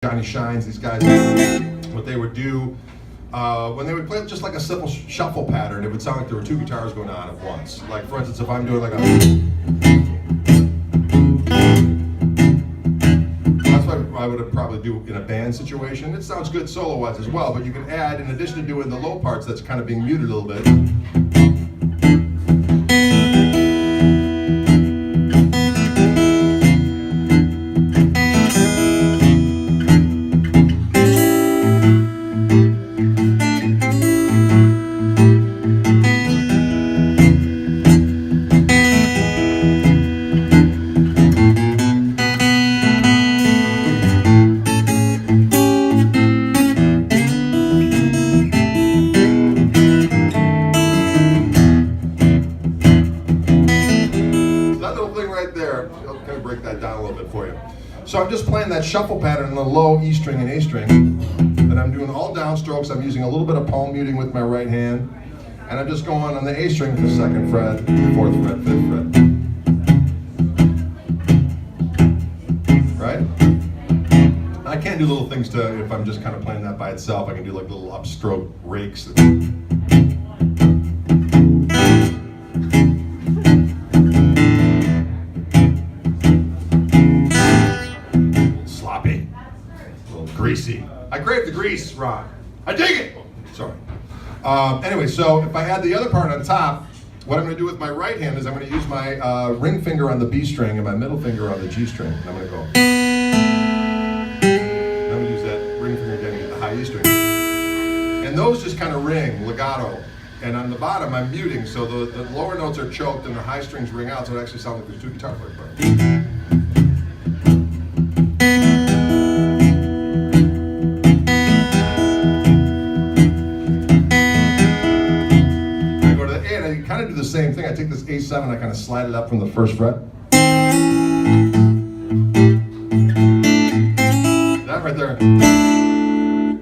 Johnny Shines, these guys, what they would do when they would play just like a simple shuffle pattern, it would sound like there were two guitars going on at once. Like for instance, if I'm doing like a, that's what I would probably do in a band situation. It sounds good solo-wise as well, but you can add, in addition to doing the low parts that's kind of being muted a little bit, so I'm just playing that shuffle pattern on the low E string and A string, and I'm doing all downstrokes. I'm using a little bit of palm muting with my right hand, and I'm just going on the A string for the 2nd fret, 4th fret, 5th fret. Right? I can't do little things to, if I'm just kind of playing that by itself, I can do like little upstroke rakes. Greasy. I crave the grease, Ron. I dig it! Sorry. Anyway, so if I add the other part on top, what I'm going to do with my right hand is I'm going to use my ring finger on the B string and my middle finger on the G string. And I'm going to go. I'm going to use that ring finger again to get the high E string. And those just kind of ring, legato. And on the bottom, I'm muting, so the lower notes are choked and the high strings ring out, so it actually sounds like there's two guitar players playing. Do the same thing. I take this A7, I kind of slide it up from the 1st fret. That right there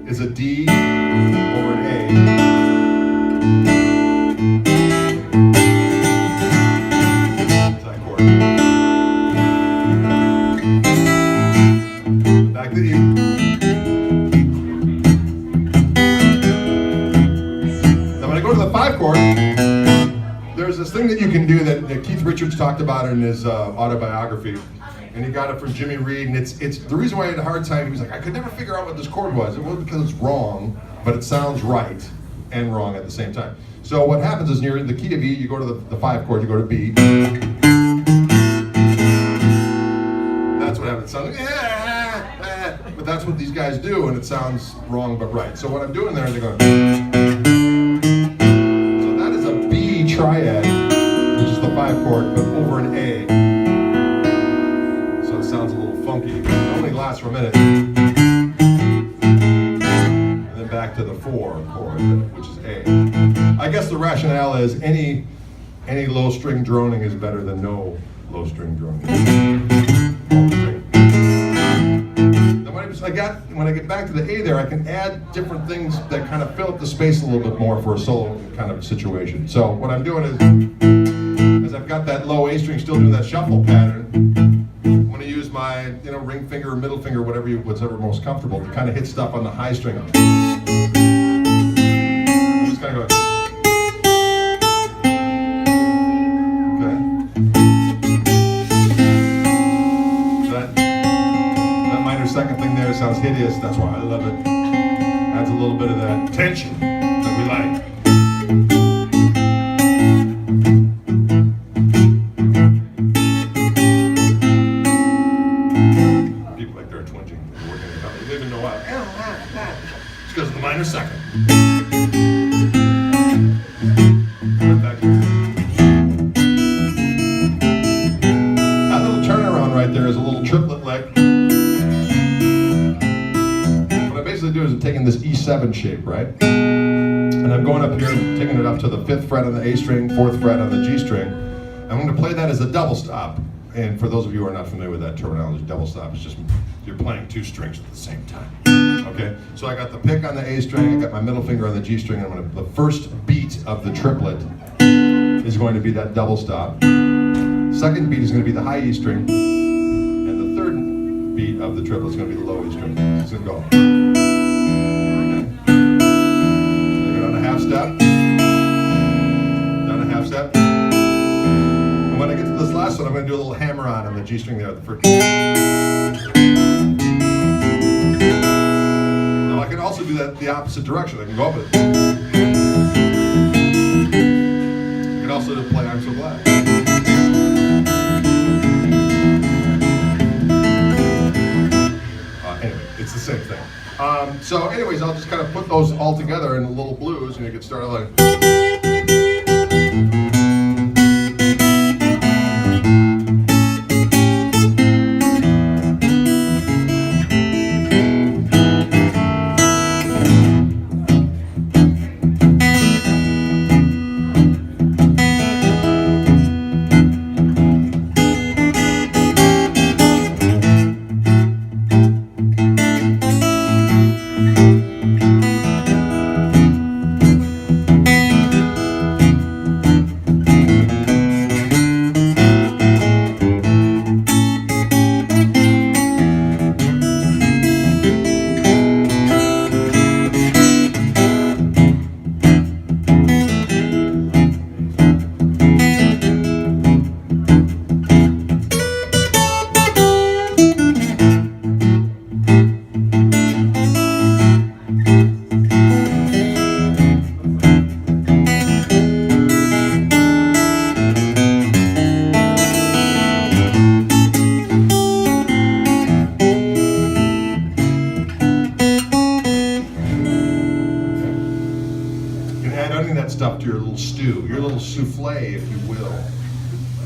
is a D over an A. That chord. Back to E. Now when I go to the 5 chord, there's this thing that you can do that Keith Richards talked about in his autobiography, and he got it from Jimmy Reed, and it's the reason why I had a hard time. He was like, I could never figure out what this chord was. It wasn't because it's wrong, but it sounds right and wrong at the same time. So what happens is near the key of E, you go to the 5 chord, you go to B. That's what happens. It sounds like, but that's what these guys do, and it sounds wrong but right. So what I'm doing there is they're going. Triad, which is the 5 chord, but over an A. So it sounds a little funky. It only lasts for a minute. And then back to the 4 chord, which is A. I guess the rationale is any low string droning is better than no low string droning. When I get back to the A there, I can add different things that kind of fill up the space a little bit more for a solo kind of situation. So what I'm doing is I've got that low A string still doing that shuffle pattern. I'm going to use my ring finger or middle finger, whatever most comfortable, to kind of hit stuff on the high string. I'm just kind of going. Second thing there sounds hideous, that's why I love it. Adds a little bit of that tension that we like. People like they're twinging, they're working it out. They don't even know why. It's because of the minor second. That little turnaround right there is a little triplet lick. Do is I'm taking this E7 shape, right? And I'm going up here, taking it up to the 5th fret on the A string, 4th fret on the G string. I'm going to play that as a double stop. And for those of you who are not familiar with that terminology, double stop is just you're playing 2 strings at the same time. Okay? So I got the pick on the A string, I got my middle finger on the G string, and the first beat of the triplet is going to be that double stop. Second beat is going to be the high E string, and the third beat of the triplet is going to be the low E string. It's going to go. Take it on a half step. Down a half step. And when I get to this last one, I'm going to do a little hammer on the G string there. The first. Now I can also do that the opposite direction. I can go up with it. I can also play I'm So Glad. It's the same thing. So anyways, I'll just kind of put those all together in a little blues, and you get started like. Stuff to your little stew, your little souffle, if you will.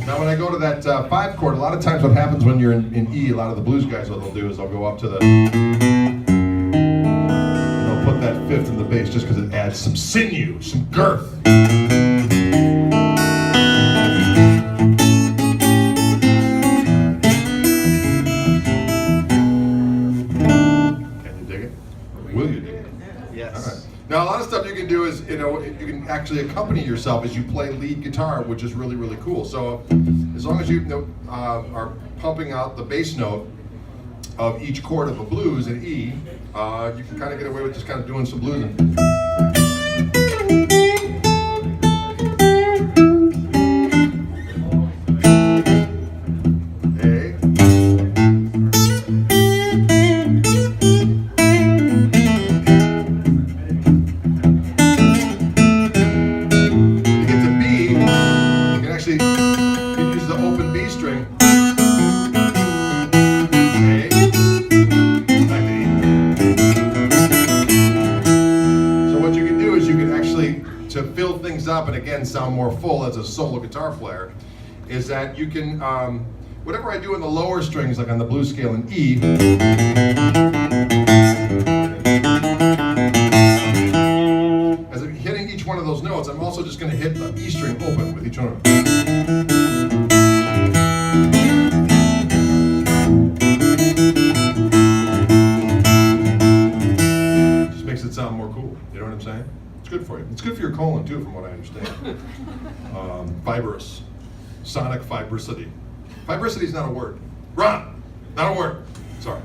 Now when I go to that 5 chord, a lot of times what happens when you're in E, a lot of the blues guys, what they'll do is they'll go up to the, and they'll put that 5th in the bass just because it adds some sinew, some girth. Can you dig it? Will you dig it? Yes. All right. Now, a lot of stuff you can do is, you can actually accompany yourself as you play lead guitar, which is really, really cool. So, as long as you are pumping out the bass note of each chord of a blues in E, you can kind of get away with just kind of doing some bluesing. To fill things up and again sound more full as a solo guitar player, is that you can, whatever I do in the lower strings, like on the blues scale in E, as I'm hitting each one of those notes, I'm also just going to hit the E string open with each one of them. Just makes it sound more cool, you know what I'm saying? It's good for you. It's good for your colon too, from what I understand. Fibrous, sonic fibrosity. Fibrosity is not a word. Ron, not a word. Sorry.